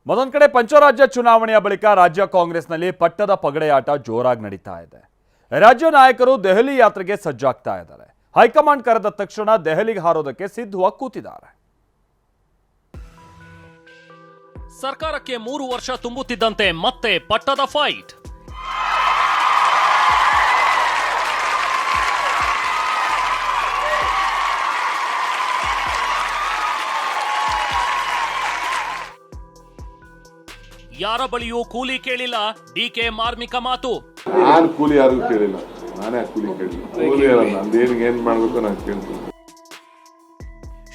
ಮತ್ತೊಂದು ಕಡೆ ಪಂಚರಾಜ್ಯ ಚುನಾವಣೆಯ ಬಳಿಕ ರಾಜ್ಯ ಕಾಂಗ್ರೆಸ್ನಲ್ಲಿ ಪಟ್ಟದ ಪಗಡೆಯಾಟ ಜೋರಾಗಿ ನಡೀತಾ ಇದೆ. ರಾಜ್ಯ ನಾಯಕರು ದೆಹಲಿ ಯಾತ್ರೆಗೆ ಸಜ್ಜಾಗ್ತಾ ಇದ್ದಾರೆ. ಹೈಕಮಾಂಡ್ ಕರೆದ ತಕ್ಷಣ ದೆಹಲಿಗೆ ಹಾರೋದಕ್ಕೆ ಸಿದ್ಧವಾಗಿ ಕೂತಿದ್ದಾರೆ. ಸರ್ಕಾರಕ್ಕೆ 3 ವರ್ಷ ತುಂಬುತ್ತಿದ್ದಂತೆ ಮತ್ತೆ ಪಟ್ಟದ ಫೈಟ್. ಯಾರ ಬಳಿಯೂ ಕೂಲಿ ಕೇಳಿಲ್ಲ. ಡಿಕೆ ಮಾರ್ಮಿಕ ಮಾತು. ನಾನು ಕೂಲಿ ಯಾರಿಗೂ ಕೇಳಿಲ್ಲ, ನಾನೇ ಕೂಲಿ ಕೇಳಿಲ್ಲ. ಕೂಲಿ ಏನ್ ಮಾಡ್ಬೇಕು ನಾನು ಕೇಳ್ತೀನಿ.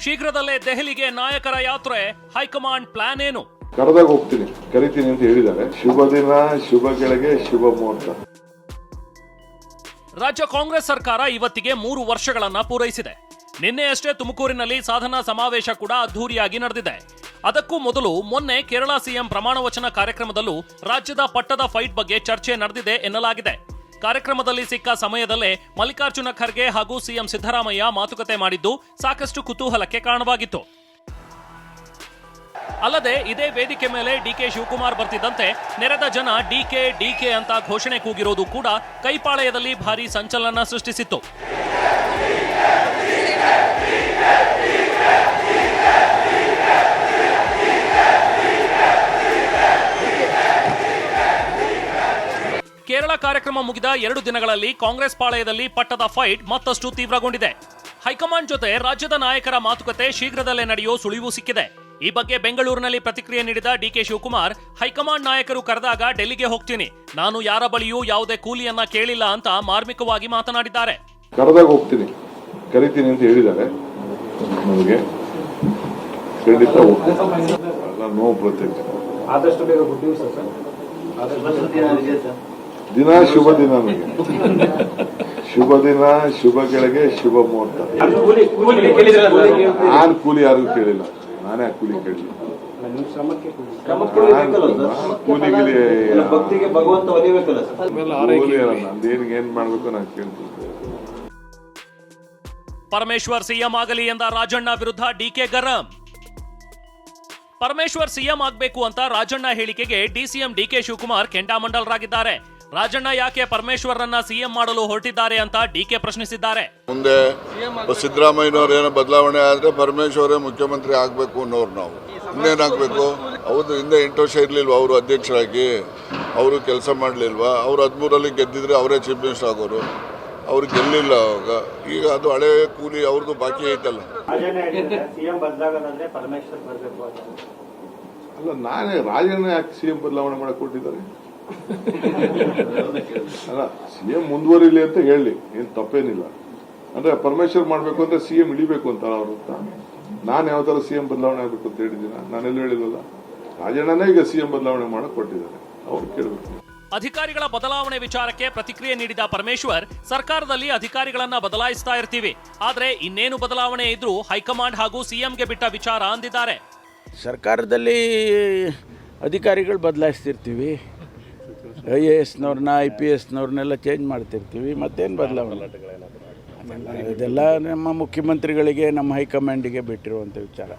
ಶೀಘ್ರದಲ್ಲೇ ದೆಹಲಿಗೆ ನಾಯಕರ ಯಾತ್ರೆ. ಹೈಕಮಾಂಡ್ ಪ್ಲಾನ್ ಏನು? ಕರೆದಾಗ ಹೋಗ್ತೀನಿ, ಕರಿತೀನಿ ಅಂತ ಹೇಳಿದ್ದಾರೆ. ಶುಭ ದಿನ, ಶುಭ ಗಳಿಗೆ, ಶುಭ ಮುಹೂರ್ತ. ರಾಜ್ಯ ಕಾಂಗ್ರೆಸ್ ಸರ್ಕಾರ ಇವತ್ತಿಗೆ 3 ವರ್ಷಗಳನ್ನ ಪೂರೈಸಿದೆ. ನಿನ್ನೆಯಷ್ಟೇ ತುಮಕೂರಿನಲ್ಲಿ ಸಾಧನಾ ಸಮಾವೇಶ ಕೂಡ ಅದ್ಧೂರಿಯಾಗಿ ನಡೆದಿದೆ. ಅದಕ್ಕೂ ಮೊದಲು ಮೊನ್ನೆ ಕೇರಳ ಸಿಎಂ ಪ್ರಮಾಣ ವಚನ ಕಾರ್ಯಕ್ರಮದಲ್ಲೂ ರಾಜ್ಯದ ಪಟ್ಟದ ಫೈಟ್ ಬಗ್ಗೆ ಚರ್ಚೆ ನಡೆದಿದೆ ಎನ್ನಲಾಗಿದೆ. ಕಾರ್ಯಕ್ರಮದಲ್ಲಿ ಸಿಕ್ಕ ಸಮಯದಲ್ಲೇ ಮಲ್ಲಿಕಾರ್ಜುನ ಖರ್ಗೆ ಹಾಗೂ ಸಿಎಂ ಸಿದ್ದರಾಮಯ್ಯ ಮಾತುಕತೆ ಮಾಡಿದ್ದು ಸಾಕಷ್ಟು ಕುತೂಹಲಕ್ಕೆ ಕಾರಣವಾಗಿತ್ತು. ಅಲ್ಲದೆ ಇದೇ ವೇದಿಕೆ ಮೇಲೆ ಡಿಕೆ ಶಿವಕುಮಾರ್ ಬರ್ತಿದ್ದಂತೆ ನೆರೆದ ಜನ ಡಿಕೆ ಡಿಕೆ ಅಂತ ಘೋಷಣೆ ಕೂಗಿರೋದು ಕೂಡ ಕೈಪಾಳೆಯದಲ್ಲಿ ಭಾರೀ ಸಂಚಲನ ಸೃಷ್ಟಿಸಿತ್ತು. ಕೇರಳ ಕಾರ್ಯಕ್ರಮ ಮುಗಿದ 2 ದಿನಗಳಲ್ಲಿ ಕಾಂಗ್ರೆಸ್ ಪಾಳೆಯದಲ್ಲಿ ಪಟ್ಟದ ಫೈಟ್ ಮತ್ತಷ್ಟು ತೀವ್ರಗೊಂಡಿದೆ. ಹೈಕಮಾಂಡ್ ಜೊತೆ ರಾಜ್ಯದ ನಾಯಕರ ಮಾತುಕತೆ ಶೀಘ್ರದಲ್ಲೇ ನಡೆಯೋ ಸುಳಿವು ಸಿಕ್ಕಿದೆ. ಈ ಬಗ್ಗೆ ಬೆಂಗಳೂರಿನಲ್ಲಿ ಪ್ರತಿಕ್ರಿಯೆ ನೀಡಿದ ಡಿಕೆ ಶಿವಕುಮಾರ್, ಹೈಕಮಾಂಡ್ ನಾಯಕರು ಕರೆದಾಗ ಡೆಲ್ಲಿಗೆ ಹೋಗ್ತೀನಿ, ನಾನು ಯಾರ ಬಳಿಯೂ ಯಾವುದೇ ಕೂಲಿಯನ್ನ ಕೇಳಿಲ್ಲ ಅಂತ ಮಾರ್ಮಿಕವಾಗಿ ಮಾತನಾಡಿದ್ದಾರೆ. ಕರೆದಾಗ ಹೋಗ್ತೀನಿ, ಕರಿತೀನಿ ಅಂತ ಹೇಳಿದ್ದಾರೆ. ನನಗೆ ಖಂಡಿತ ಹೋಗ್ತೀನಿ. ನೋ ಪ್ರತ್ಯಕ್ಷ. ಆದಷ್ಟು ಬೇಗ ಗುಡ್ ನ್ಯೂಸ್ ಸರ್. ದಿನ ಶುಭ ದಿನ, ನನಗೆ ಶುಭ ದಿನ, ಶುಭ ಗಳಿಗೆ, ಶುಭ ಮುಹೂರ್ತ. ನಾನು ಕೂಲಿ ಯಾರಿಗೂ ಕೇಳಿಲ್ಲ, ನಾನೇ ಕೂಲಿ ಕೇಳಿಲ್ಲ. ಏನ್ ಮಾಡ್ಬೇಕು ನಾನು ಕೇಳ್ತೀನಿ. ಪರಮೇಶ್ವರ್ ಸಿಎಂ ಆಗಲಿ ಎಂದ ರಾಜಣ್ಣ ವಿರುದ್ಧ ಡಿಕೆ ಗರಂ. ಪರಮೇಶ್ವರ್ ಸಿಎಂ ಆಗಬೇಕು ಅಂತ ರಾಜಣ್ಣ ಹೇಳಿಕೆಗೆ ಡಿಸಿಎಂ ಡಿಕೆ ಶಿವಕುಮಾರ್ ಕೆಂಡಾಮಂಡಲರಾಗಿದ್ದಾರೆ. ರಾಜಣ್ಣ ಯಾಕೆ ಪರಮೇಶ್ವರನ್ನ ಸಿಎಂ ಮಾಡಲು ಹೊರಟಿದ್ದಾರೆ ಅಂತ ಡಿಕೆ ಪ್ರಶ್ನಿಸಿದ್ದಾರೆ. ಮುಂದೆ ಸಿದ್ದರಾಮಯ್ಯನವ್ರು ಏನೋ ಬದಲಾವಣೆ ಆದ್ರೆ ಪರಮೇಶ್ವರೇ ಮುಖ್ಯಮಂತ್ರಿ ಆಗ್ಬೇಕು ಅನ್ನೋರು. ನಾವು ಇನ್ನೇನಾಗಬೇಕು? ಹೌದು, ಹಿಂದೆ 8 ವರ್ಷ ಇರ್ಲಿಲ್ವಾ ಅವರು ಅಧ್ಯಕ್ಷರಾಗಿ? ಅವರು ಕೆಲಸ ಮಾಡಲಿಲ್ವಾ? ಅವ್ರು 13ರಲ್ಲಿ ಗೆದ್ದಿದ್ರೆ ಅವರೇ ಚೀಫ್ ಮಿನಿಸ್ಟರ್ ಆಗೋರು. ಅವ್ರು ಗೆಲ್ಲಿಲ್ಲ ಅವಾಗ. ಈಗ ಅದು ಹಳೆ ಕೂಲಿ ಅವ್ರದ್ದು ಬಾಕಿ ಐತಲ್ಲ. ಅಲ್ಲ, ನಾನೇ ರಾಜಣ್ಣ ಯಾಕೆ ಸಿಎಂ ಬದಲಾವಣೆ ಮಾಡಕ್ ಕೊಟ್ಟಿದ್ದಾರೆ? ಅಲ್ಲ, ಸಿಎಂ ಮುಂದುವರಿಲಿ ಅಂತ ಹೇಳಿ ಏನ್ ತಪ್ಪೇನಿಲ್ಲ. ಅಂದ್ರೆ ಪರಮೇಶ್ವರ್ ಮಾಡ್ಬೇಕು ಅಂದ್ರೆ ಸಿಎಂ ಇಳಿಬೇಕು ಅಂತ ಅವ್ರು. ನಾನು ಯಾವ ತರ ಸಿಎಂ ಬದಲಾವಣೆ ಆಗ್ಬೇಕು ಅಂತ ಹೇಳಿದ್ದೀನ? ನಾನೆಲ್ಲೂ ಹೇಳಿಲ್ಲಲ್ಲ. ರಾಜಣ್ಣನೇ ಈಗ ಸಿಎಂ ಬದಲಾವಣೆ ಮಾಡಕ್ ಕೊಟ್ಟಿದ್ದಾರೆ, ಅವ್ರು ಕೇಳಬೇಕು. ಅಧಿಕಾರಿಗಳ ಬದಲಾವಣೆ ವಿಚಾರಕ್ಕೆ ಪ್ರತಿಕ್ರಿಯೆ ನೀಡಿದ ಪರಮೇಶ್ವರ್, ಸರ್ಕಾರದಲ್ಲಿ ಅಧಿಕಾರಿಗಳನ್ನ ಬದಲಾಯಿಸ್ತಾ ಇರ್ತೀವಿ, ಆದ್ರೆ ಇನ್ನೇನು ಬದಲಾವಣೆ ಇದ್ರೂ ಹೈಕಮಾಂಡ್ ಹಾಗೂ ಸಿಎಂಗೆ ಬಿಟ್ಟ ವಿಚಾರ ಅಂದಿದ್ದಾರೆ. ಸರ್ಕಾರದಲ್ಲಿ ಅಧಿಕಾರಿಗಳು ಬದಲಾಯಿಸ್ತಿರ್ತೀವಿ, IASನವ್ರನ್ನ IPSನವ್ರನ್ನೆಲ್ಲ ಚೇಂಜ್ ಮಾಡ್ತಿರ್ತೀವಿ. ಮತ್ತೇನು ಬದಲಾವಣೆ? ಇದೆಲ್ಲ ನಮ್ಮ ಮುಖ್ಯಮಂತ್ರಿಗಳಿಗೆ, ನಮ್ಮ ಹೈಕಮಾಂಡಿಗೆ ಬಿಟ್ಟಿರುವಂಥ ವಿಚಾರ.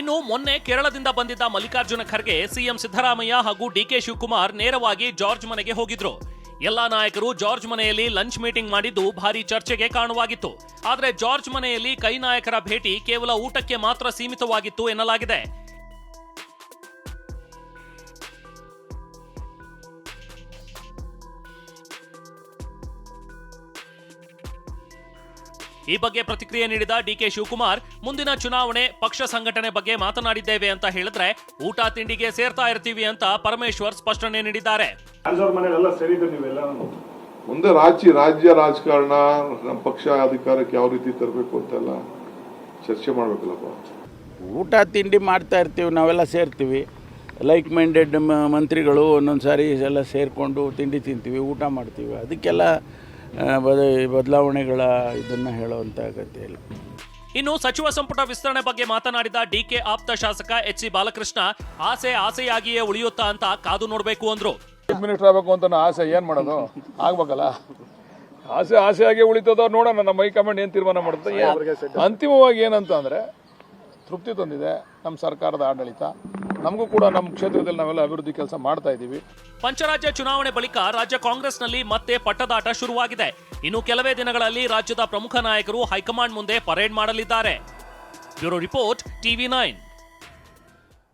ಇನ್ನು ಮೊನ್ನೆ ಕೇರಳದಿಂದ ಬಂದಿದ್ದ ಮಲ್ಲಿಕಾರ್ಜುನ ಖರ್ಗೆ, ಸಿಎಂ ಸಿದ್ದರಾಮಯ್ಯ ಹಾಗೂ ಡಿಕೆ ಶಿವಕುಮಾರ್ ನೇರವಾಗಿ ಜಾರ್ಜ್ ಮನೆಗೆ ಹೋಗಿದ್ರು. ಎಲ್ಲಾ ನಾಯಕರು ಜಾರ್ಜ್ ಮನೆಯಲ್ಲಿ ಲಂಚ್ ಮೀಟಿಂಗ್ ಮಾಡಿದ್ದು ಭಾರಿ ಚರ್ಚೆಗೆ ಕಾರಣವಾಗಿತ್ತು. ಆದ್ರೆ ಜಾರ್ಜ್ ಮನೆಯಲ್ಲಿ ಕೈ ನಾಯಕರ ಭೇಟಿ ಕೇವಲ ಊಟಕ್ಕೆ ಮಾತ್ರ ಸೀಮಿತವಾಗಿತ್ತು ಎನ್ನಲಾಗಿದೆ. ಈ ಬಗ್ಗೆ ಪ್ರತಿಕ್ರಿಯೆ ನೀಡಿದ ಡಿಕೆ ಶಿವಕುಮಾರ್, ಮುಂದಿನ ಚುನಾವಣೆ, ಪಕ್ಷ ಸಂಘಟನೆ ಬಗ್ಗೆ ಮಾತನಾಡಿದ್ದೇವೆ ಅಂತ ಹೇಳಿದ್ರೆ ಊಟ ತಿಂಡಿಗೆ ಸೇರ್ತಾ ಇರ್ತೀವಿ ಅಂತ ಪರಮೇಶ್ವರ್ ಸ್ಪಷ್ಟನೆ ನೀಡಿದ್ದಾರೆ. ಮುಂದೆ ರಾಜ್ಯ ರಾಜಕಾರಣ, ನಮ್ಮ ಪಕ್ಷ ಅಧಿಕಾರಕ್ಕೆ ಯಾವ ರೀತಿ ತರಬೇಕು ಅಂತೆಲ್ಲ ಚರ್ಚೆ ಮಾಡ್ಬೇಕಲ್ಲಪ್ಪ. ಊಟ ತಿಂಡಿ ಮಾಡ್ತಾ ಇರ್ತೀವಿ, ನಾವೆಲ್ಲ ಸೇರ್ತೀವಿ. ಲೈಕ್ ಮೈಂಡೆಡ್ ಮಂತ್ರಿಗಳು ಒಂದೊಂದು ಸಾರಿ ಎಲ್ಲ ಸೇರಿಕೊಂಡು ತಿಂಡಿ ತಿಂತೀವಿ, ಊಟ ಮಾಡ್ತೀವಿ. ಅದಕ್ಕೆಲ್ಲ ಬದಲಾವಣೆಗಳ ಇದನ್ನು ಹೇಳುವಂಥ ಅಗತ್ಯ ಇಲ್ಲ. ಇನ್ನು ಸಚಿವ ಸಂಪುಟ ವಿಸ್ತರಣೆ ಬಗ್ಗೆ ಮಾತನಾಡಿದ ಡಿಕೆ ಆಪ್ತ ಶಾಸಕ HC ಬಾಲಕೃಷ್ಣ, ಆಸೆಯಾಗಿಯೇ ಉಳಿಯುತ್ತಾ ಅಂತ ಕಾದು ನೋಡಬೇಕು ಅಂದ್ರು. ಚೀಫ್ ಮಿನಿಸ್ಟರ್ ಆಗಬೇಕು ಅಂತ ಆಸೆ ಏನ್ ಮಾಡೋದು? ಆಗ್ಬೇಕಲ್ಲ. ಆಸೆಯಾಗಿ ಉಳಿತದ ನೋಡೋಣ, ನಮ್ಮ ಹೈಕಮಾಂಡ್ ಏನ್ ತೀರ್ಮಾನ ಮಾಡುತ್ತೆ. ಅಂತಿಮವಾಗಿ ಏನಂತ ಅಂದ್ರೆ ತೃಪ್ತಿ ತಂದಿದೆ ನಮ್ಮ ಸರ್ಕಾರದ ಆಡಳಿತ. ನಮಗೂ ಕೂಡ ನಮ್ಮ ಕ್ಷೇತ್ರದಲ್ಲಿ ನಾವೆಲ್ಲ ಅಭಿವೃದ್ಧಿ ಕೆಲಸ ಮಾಡ್ತಾ ಇದ್ದೀವಿ. ಪಂಚರಾಜ್ಯ ಚುನಾವಣೆ ಬಳಿಕ ರಾಜ್ಯ ಕಾಂಗ್ರೆಸ್ನಲ್ಲಿ ಮತ್ತೆ ಪಟ್ಟದಾಟ ಶುರುವಾಗಿದೆ. ಇನ್ನು ಕೆಲವೇ ದಿನಗಳಲ್ಲಿ ರಾಜ್ಯದ ಪ್ರಮುಖ ನಾಯಕರು ಹೈಕಮಾಂಡ್ ಮುಂದೆ ಪರೇಡ್ ಮಾಡಲಿದ್ದಾರೆ. Bureau report, TV9.